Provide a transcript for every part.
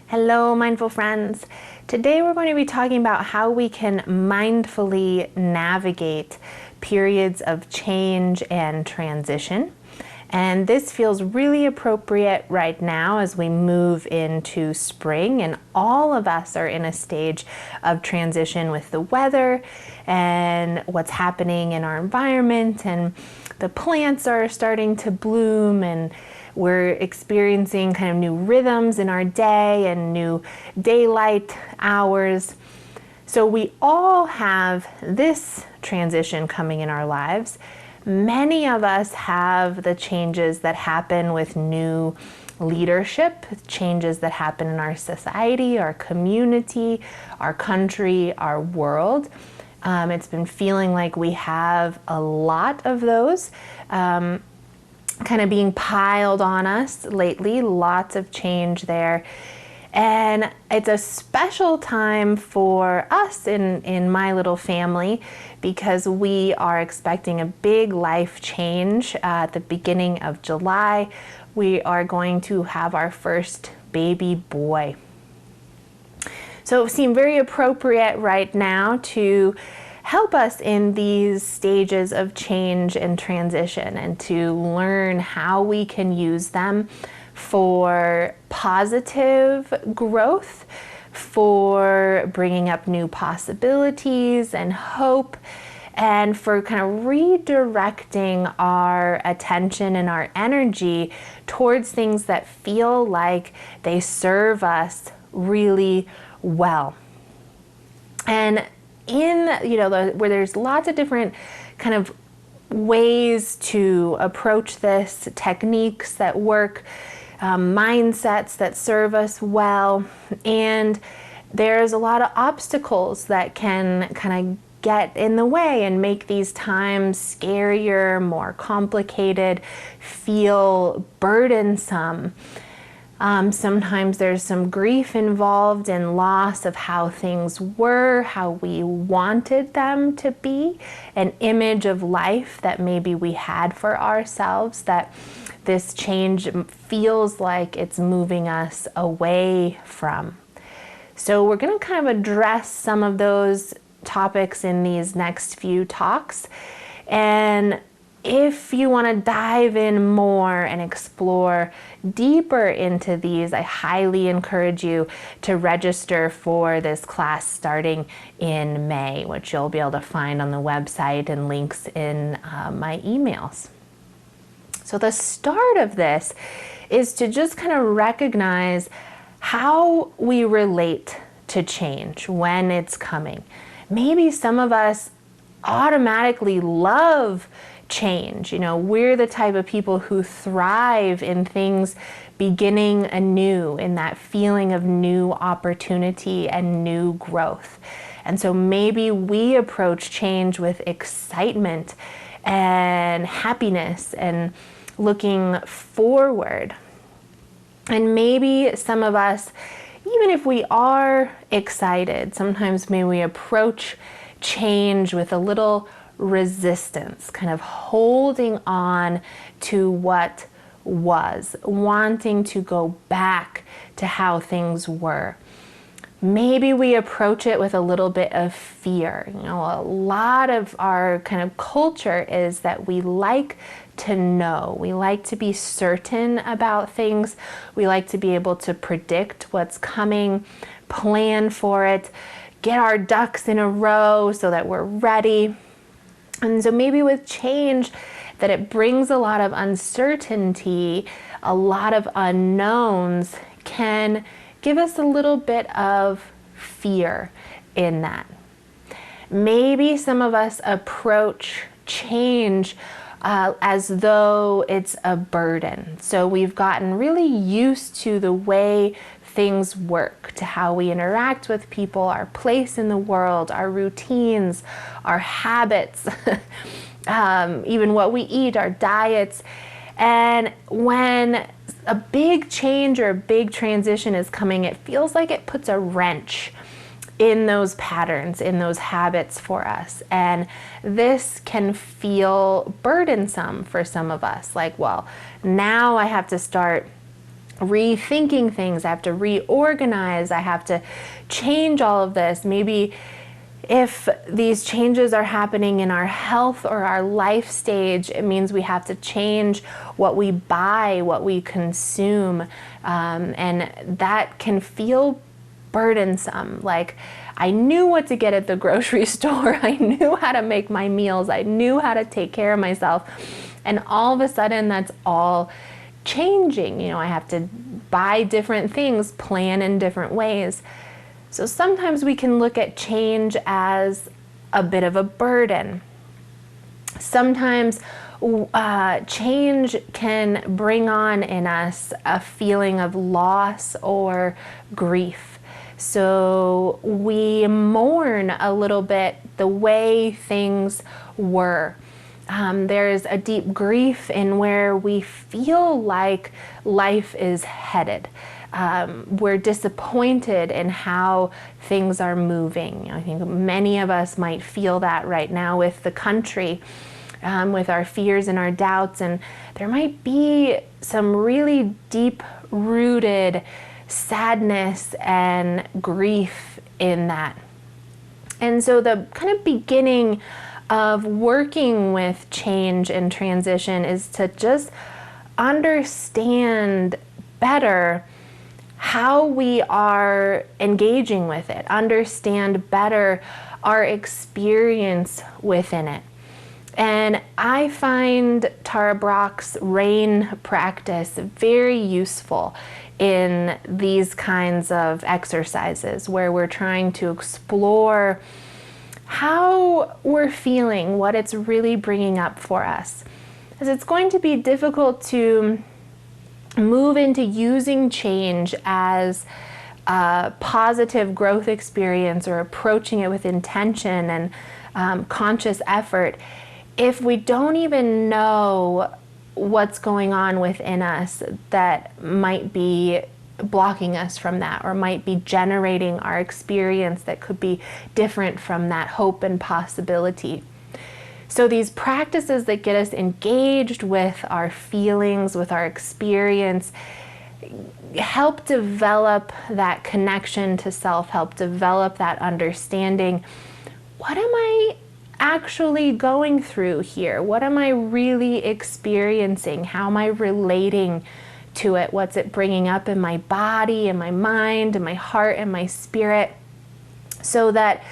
Hello, mindful friends. Today we're going to be talking about how we can mindfully navigate periods of change and transition. And this feels really appropriate right now as we move into spring, and all of us are in a stage of transition with the weather and what's happening in our environment, and the plants are starting to bloom, and we're experiencing kind of new rhythms in our day and new daylight hours. So we all have this transition coming in our lives. Many of us have the changes that happen with new leadership, changes that happen in our society, our community, our country, our world. It's been feeling like we have a lot of those kind of being piled on us lately, lots of change there. And it's a special time for us in my little family because we are expecting a big life change at the beginning of July. We are going to have our first baby boy. So it seemed very appropriate right now to help us in these stages of change and transition, and to learn how we can use them for positive growth, for bringing up new possibilities and hope, and for kind of redirecting our attention and our energy towards things that feel like they serve us really well. And in, where there's lots of different kind of ways to approach this, techniques that work, mindsets that serve us well, and there's a lot of obstacles that can kind of get in the way and make these times scarier, more complicated, feel burdensome. Sometimes there's some grief involved in loss of how things were, how we wanted them to be, an image of life that maybe we had for ourselves, that this change feels like it's moving us away from. So we're going to kind of address some of those topics in these next few talks. And if you want to dive in more and explore deeper into these, I highly encourage you to register for this class starting in May, which you'll be able to find on the website and links in my emails. So the start of this is to just kind of recognize how we relate to change when it's coming. Maybe some of us automatically love change. We're the type of people who thrive in things beginning anew, in that feeling of new opportunity and new growth. And so maybe we approach change with excitement and happiness and looking forward. And maybe some of us, even if we are excited, sometimes maybe we approach change with a little resistance, kind of holding on to what was, wanting to go back to how things were. Maybe we approach it with a little bit of fear. A lot of our kind of culture is that we like to know. We like to be certain about things. We like to be able to predict what's coming, plan for it, get our ducks in a row so that we're ready. And so maybe with change, that it brings a lot of uncertainty, a lot of unknowns, can give us a little bit of fear in that. Maybe some of us approach change as though it's a burden. So we've gotten really used to the way things work, to how we interact with people, our place in the world, our routines, our habits, even what we eat, our diets. And when a big change or a big transition is coming, it feels like it puts a wrench in those patterns, in those habits for us. And this can feel burdensome for some of us. Like, well, now I have to start rethinking things. I have to reorganize. I have to change all of this. Maybe if these changes are happening in our health or our life stage, it means we have to change what we buy, what we consume. And that can feel burdensome. Like, I knew what to get at the grocery store. I knew how to make my meals. I knew how to take care of myself. And all of a sudden, that's all changing. I have to buy different things, plan in different ways. So sometimes we can look at change as a bit of a burden. Sometimes change can bring on in us a feeling of loss or grief. So we mourn a little bit the way things were. There's a deep grief in where we feel like life is headed. We're disappointed in how things are moving. I think many of us might feel that right now with the country, with our fears and our doubts, and there might be some really deep-rooted sadness and grief in that. And so the kind of beginning of working with change and transition is to just understand better how we are engaging with it, understand better our experience within it. And I find Tara Brach's RAIN practice very useful in these kinds of exercises where we're trying to explore how we're feeling, what it's really bringing up for us. Because it's going to be difficult to move into using change as a positive growth experience or approaching it with intention and conscious effort if we don't even know what's going on within us that might be blocking us from that, or might be generating our experience that could be different from that hope and possibility. So these practices that get us engaged with our feelings, with our experience, help develop that connection to self, help develop that understanding. What am I actually going through here? What am I really experiencing? How am I relating to it? What's it bringing up in my body, in my mind, in my heart, in my spirit? So that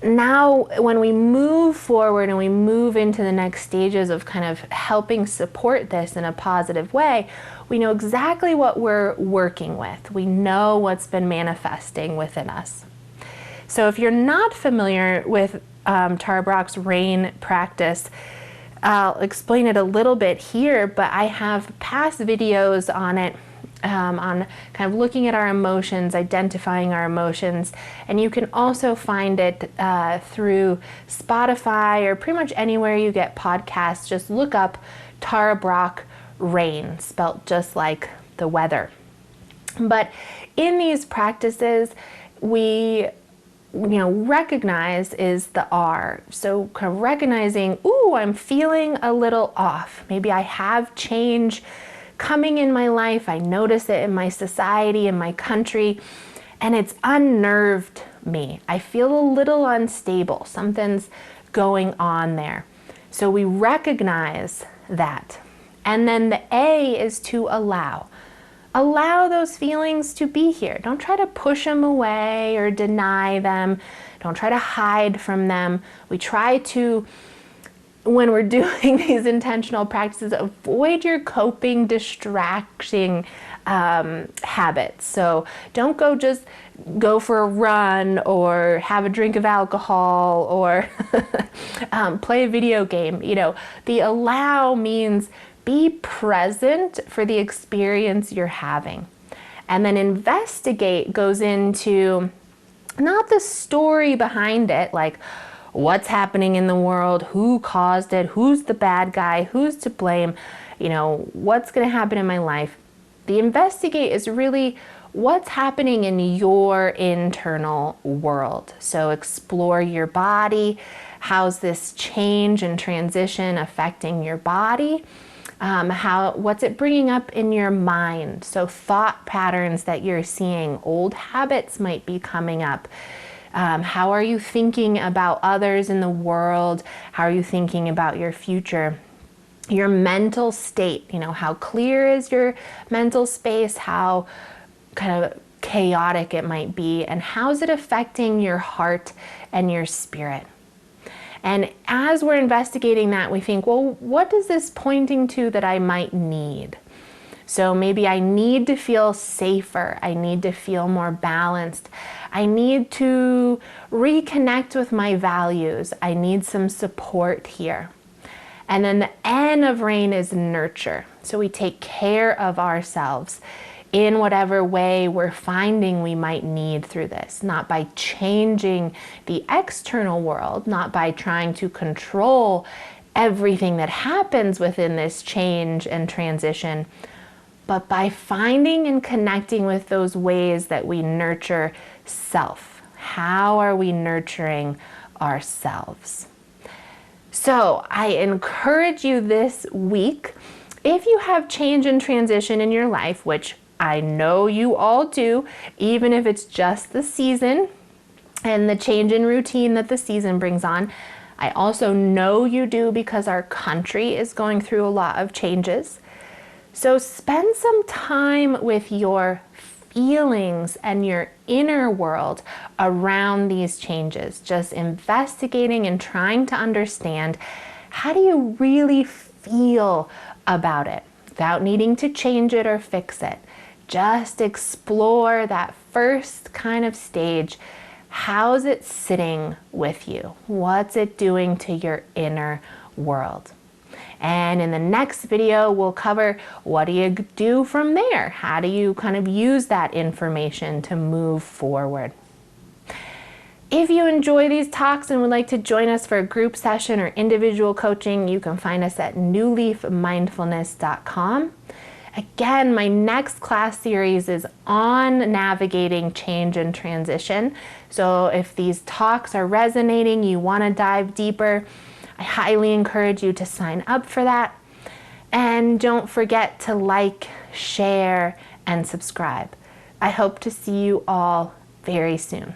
now when we move forward and we move into the next stages of kind of helping support this in a positive way, we know exactly what we're working with. We know what's been manifesting within us. So if you're not familiar with Tara Brach's RAIN practice, I'll explain it a little bit here, but I have past videos on it, on kind of looking at our emotions, identifying our emotions, and you can also find it through Spotify or pretty much anywhere you get podcasts. Just look up Tara Brach RAIN, spelt just like the weather. But in these practices, we recognize is the R. So kind of recognizing, ooh, I'm feeling a little off. Maybe I have change coming in my life. I notice it in my society, in my country, and it's unnerved me. I feel a little unstable. Something's going on there. So we recognize that. And then the A is to allow. Allow those feelings to be here. Don't try to push them away or deny them. Don't try to hide from them. We try to, when we're doing these intentional practices, avoid your coping, distracting habits. So don't just go for a run or have a drink of alcohol or play a video game. The allow means be present for the experience you're having. And then investigate goes into not the story behind it, like what's happening in the world, who caused it, who's the bad guy, who's to blame, what's going to happen in my life. The investigate is really, what's happening in your internal world. So explore your body. How's this change and transition affecting your body? What's it bringing up in your mind? So thought patterns that you're seeing, old habits might be coming up. How are you thinking about others in the world? How are you thinking about your future? Your mental state, how clear is your mental space? How kind of chaotic it might be, and how's it affecting your heart and your spirit? And as we're investigating that, we think, well, what is this pointing to that I might need? So maybe I need to feel safer. I need to feel more balanced. I need to reconnect with my values. I need some support here. And then the N of rain is nurture. So we take care of ourselves in whatever way we're finding we might need through this, not by changing the external world, not by trying to control everything that happens within this change and transition, but by finding and connecting with those ways that we nurture self. How are we nurturing ourselves? So I encourage you this week, if you have change and transition in your life, which I know you all do, even if it's just the season and the change in routine that the season brings on. I also know you do because our country is going through a lot of changes. So spend some time with your feelings and your inner world around these changes, just investigating and trying to understand, how do you really feel about it without needing to change it or fix it. Just explore that first kind of stage. How's it sitting with you? What's it doing to your inner world? And in the next video, we'll cover, what do you do from there? How do you kind of use that information to move forward? If you enjoy these talks and would like to join us for a group session or individual coaching, you can find us at newleafmindfulness.com. Again, my next class series is on navigating change and transition. So if these talks are resonating, you want to dive deeper, I highly encourage you to sign up for that. And don't forget to like, share, and subscribe. I hope to see you all very soon.